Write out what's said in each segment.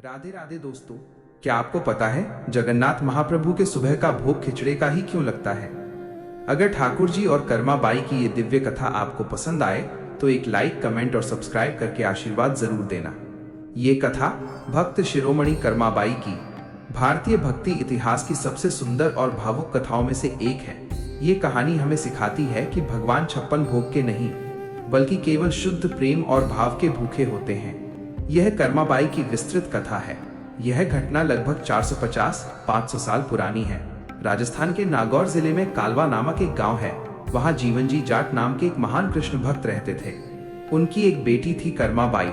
राधे राधे दोस्तों, क्या आपको पता है जगन्नाथ महाप्रभु के सुबह का भोग खिचड़े का ही क्यों लगता है? अगर ठाकुर जी और कर्मा बाई की ये दिव्य कथा आपको पसंद आए तो एक लाइक, कमेंट और सब्सक्राइब करके आशीर्वाद जरूर देना। ये कथा भक्त शिरोमणि कर्मा बाई की भारतीय भक्ति इतिहास की सबसे सुंदर और भावुक कथाओं में से एक है। ये कहानी हमें सिखाती है कि भगवान 56 भोग के नहीं बल्कि केवल शुद्ध प्रेम और भाव के भूखे होते हैं। यह कर्मा बाई की विस्तृत कथा है। यह घटना लगभग 450-500 साल पुरानी है। राजस्थान के नागौर जिले में कालवा नामक एक गांव है। वहां जीवनजी जाट नाम के एक महान कृष्ण भक्त रहते थे। उनकी एक बेटी थी कर्मा बाई।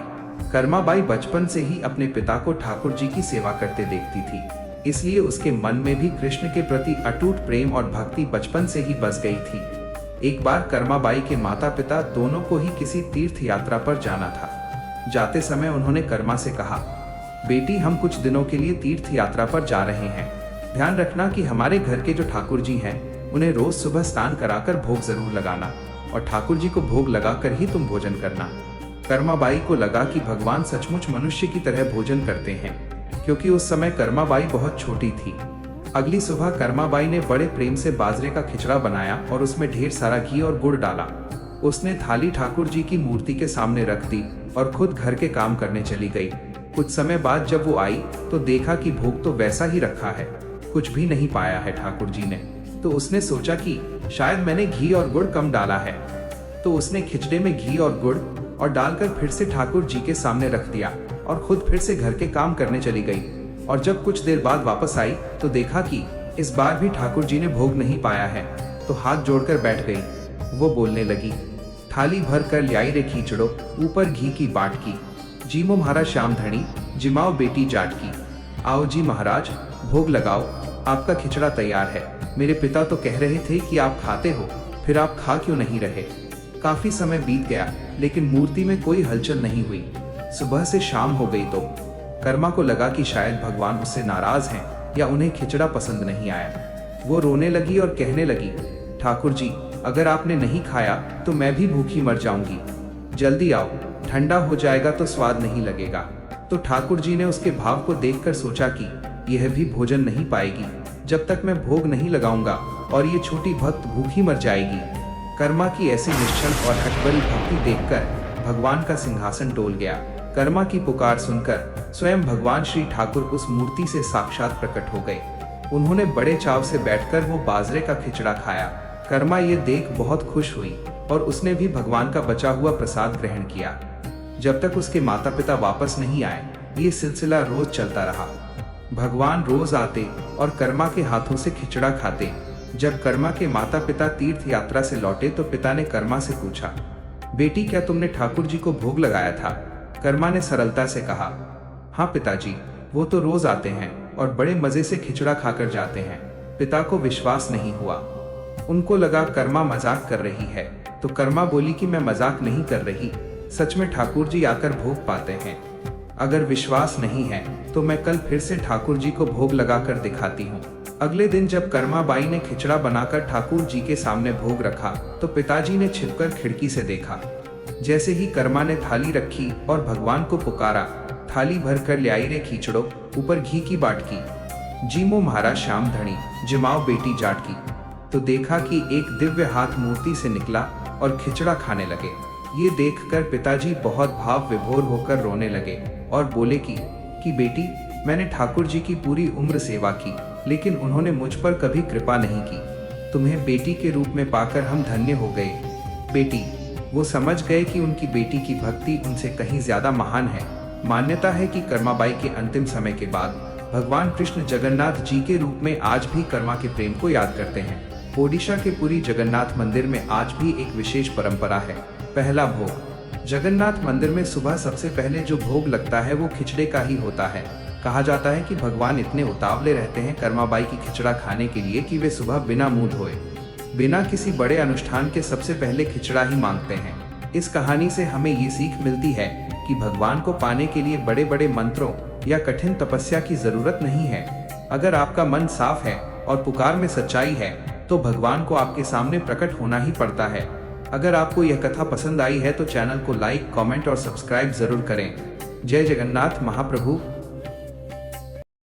कर्मा बाई बचपन से ही अपने पिता को ठाकुर जी की सेवा करते देखती थी, इसलिए उसके मन में भी कृष्ण के प्रति अटूट प्रेम और भक्ति बचपन से ही बस गई थी। एक बार कर्मा बाई के माता पिता दोनों को ही किसी तीर्थ यात्रा पर जाना था। जाते समय उन्होंने कर्मा से कहा, बेटी, हम कुछ दिनों के लिए तीर्थ यात्रा पर जा रहे हैं। ध्यान रखना कि हमारे घर के जो ठाकुर जी हैं उन्हें रोज सुबह स्नान कराकर भोग जरूर लगाना और ठाकुर जी को भोग लगाकर ही तुम भोजन करना। कर्मा बाई को लगा कि भगवान सचमुच मनुष्य की तरह भोजन करते हैं, क्योंकि उस समय कर्मा बाई बहुत छोटी थी। अगली सुबह कर्मा बाई ने बड़े प्रेम से बाजरे का खिचड़ा बनाया और उसमें ढेर सारा घी और गुड़ डाला। उसने थाली ठाकुर जी की मूर्ति के सामने रख दी और खुद घर के काम करने चली गई। कुछ समय बाद जब वो आई तो देखा कि भोग तो वैसा ही रखा है, कुछ भी नहीं पाया है ठाकुर जी ने। तो उसने सोचा कि शायद मैंने घी और गुड़ कम डाला है। तो उसने खिचड़े में घी और गुड़ और डालकर फिर से ठाकुर जी के सामने रख दिया और खुद फिर से घर के काम करने चली गई। और जब कुछ देर बाद वापस आई तो देखा कि इस बार भी ठाकुर जी ने भोग नहीं पाया है, तो हाथ जोड़कर बैठ गई। वो बोलने लगी, थाली भर कर ल्याई रे खींचड़ो, ऊपर घी की बाट की। जीमो महाराज श्याम धनी, जिमाओ बेटी जाट की। आओ जी महाराज, भोग लगाओ, आपका खिचड़ा तैयार है। मेरे पिता तो कह रहे थे कि आप खाते हो, फिर आप खा क्यों नहीं रहे? काफी समय बीत गया लेकिन मूर्ति में कोई हलचल नहीं हुई। सुबह से शाम हो गई तो कर्मा को लगा कि शायद भगवान उससे नाराज हैं या उन्हें खिचड़ा पसंद नहीं आया। वो रोने लगी और कहने लगी, ठाकुर जी, अगर आपने नहीं खाया तो मैं भी भूखी मर जाऊंगी। जल्दी आओ, ठंडा हो जाएगा तो स्वाद नहीं लगेगा। तो ठाकुर जी ने उसके भाव को देखकर सोचा कि यह भी भोजन नहीं पाएगी जब तक मैं भोग नहीं लगाऊंगा और ये छोटी भक्त भूखी मर जाएगी। कर्मा की ऐसी निश्चल और हठभरी भक्ति देखकर भगवान का सिंहासन डोल गया। कर्मा की पुकार सुनकर स्वयं भगवान श्री ठाकुर उस मूर्ति से साक्षात प्रकट हो गए। उन्होंने बड़े चाव से बैठकर वो बाजरे का खिचड़ा खाया। कर्मा ये देख बहुत खुश हुई और उसने भी भगवान का बचा हुआ प्रसाद ग्रहण किया। जब तक उसके माता पिता वापस नहीं आए ये सिलसिला रोज चलता रहा। भगवान रोज आते और कर्मा के हाथों से खिचड़ा खाते। जब कर्मा के माता पिता तीर्थ यात्रा से लौटे तो पिता ने कर्मा से पूछा, बेटी, क्या तुमने ठाकुर जी को भोग लगाया था? कर्मा ने सरलता से कहा, हाँ पिताजी, वो तो रोज आते हैं और बड़े मजे से खिचड़ा खाकर जाते हैं। पिता को विश्वास नहीं हुआ। उनको लगा कर्मा मजाक कर रही है, तो कर्मा बोली कि मैं मजाक नहीं कर रही, सच में ठाकुर जी आकर भोग पाते हैं। अगर विश्वास नहीं है तो मैं कल फिर से ठाकुर जी को भोग लगाकर दिखाती हूँ। अगले दिन जब कर्मा बाई ने खिचड़ा बनाकर ठाकुर जी के सामने भोग रखा तो पिताजी ने छिपकर खिड़की से देखा। जैसे ही कर्मा ने थाली रखी और भगवान को पुकारा, थाली भर कर ल्याई रे खींचड़ो, ऊपर घी की बाट की। जीमो महाराज श्याम धनी, जिमाओ बेटी जाट की। तो देखा कि एक दिव्य हाथ मूर्ति से निकला और खिचड़ा खाने लगे। ये देखकर पिताजी बहुत भाव विभोर होकर रोने लगे और बोले कि बेटी, मैंने ठाकुर जी की पूरी उम्र सेवा की लेकिन उन्होंने मुझ पर कभी कृपा नहीं की। तुम्हें बेटी के रूप में पाकर हम धन्य हो गए। बेटी, वो समझ गए कि उनकी बेटी की भक्ति उनसे कहीं ज्यादा महान है। मान्यता है कि कर्मा बाई के अंतिम समय के बाद भगवान कृष्ण जगन्नाथ जी के रूप में आज भी कर्मा के प्रेम को याद करते हैं। ओडिशा के पुरी जगन्नाथ मंदिर में आज भी एक विशेष परंपरा है। पहला भोग। जगन्नाथ मंदिर में सुबह सबसे पहले जो भोग लगता है वो खिचड़े का ही होता है। कहा जाता है कि भगवान इतने उतावले रहते हैं कर्मा बाई की खिचड़ा खाने के लिए कि वे सुबह बिना मुंह धोए, बिना किसी बड़े अनुष्ठान के सबसे पहले खिचड़ा ही मांगते हैं। इस कहानी से हमें ये सीख मिलती है कि भगवान को पाने के लिए बड़े बड़े मंत्रों या कठिन तपस्या की जरूरत नहीं है। अगर आपका मन साफ है और पुकार में सच्चाई है तो भगवान को आपके सामने प्रकट होना ही पड़ता है। अगर आपको यह कथा पसंद आई है तो चैनल को लाइक, कमेंट और सब्सक्राइब जरूर करें। जय जगन्नाथ महाप्रभु।